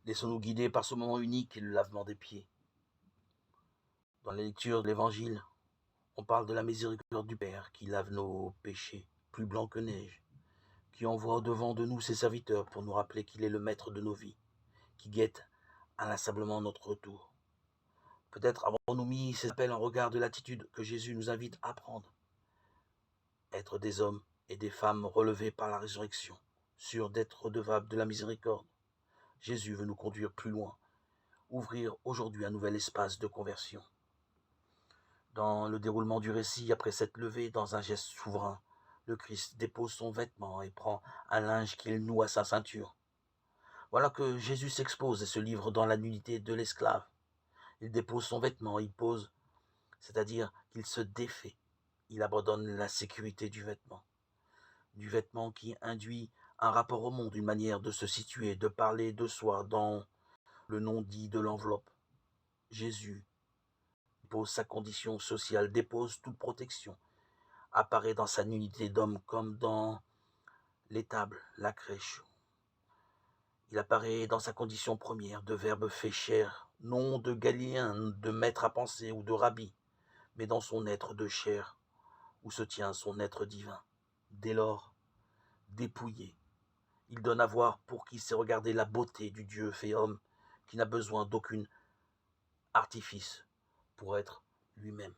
Laissons-nous guider par ce moment unique et le lavement des pieds. Dans la lecture de l'Évangile, on parle de la miséricorde du Père qui lave nos péchés, plus blancs que neige, qui envoie au-devant de nous ses serviteurs pour nous rappeler qu'il est le maître de nos vies, qui guette inlassablement notre retour. Peut-être avons-nous mis ces appels en regard de l'attitude que Jésus nous invite à prendre. Être des hommes et des femmes relevés par la résurrection, sûrs d'être redevables de la miséricorde. Jésus veut nous conduire plus loin, ouvrir aujourd'hui un nouvel espace de conversion. Dans le déroulement du récit, après cette levée, dans un geste souverain, le Christ dépose son vêtement et prend un linge qu'il noue à sa ceinture. Voilà que Jésus s'expose et se livre dans la nudité de l'esclave. Il dépose son vêtement, il pose, c'est-à-dire qu'il se défait. Il abandonne la sécurité du vêtement qui induit un rapport au monde, une manière de se situer, de parler de soi dans le non-dit de l'enveloppe. Jésus dépose sa condition sociale, dépose toute protection, apparaît dans sa nudité d'homme comme dans l'étable, la crèche. Il apparaît dans sa condition première de verbe fait chair, non de Galiléen, de maître à penser ou de rabbi, mais dans son être de chair, où se tient son être divin. Dès lors, dépouillé, il donne à voir pour qui sait regarder la beauté du Dieu fait homme, qui n'a besoin d'aucun artifice pour être lui-même.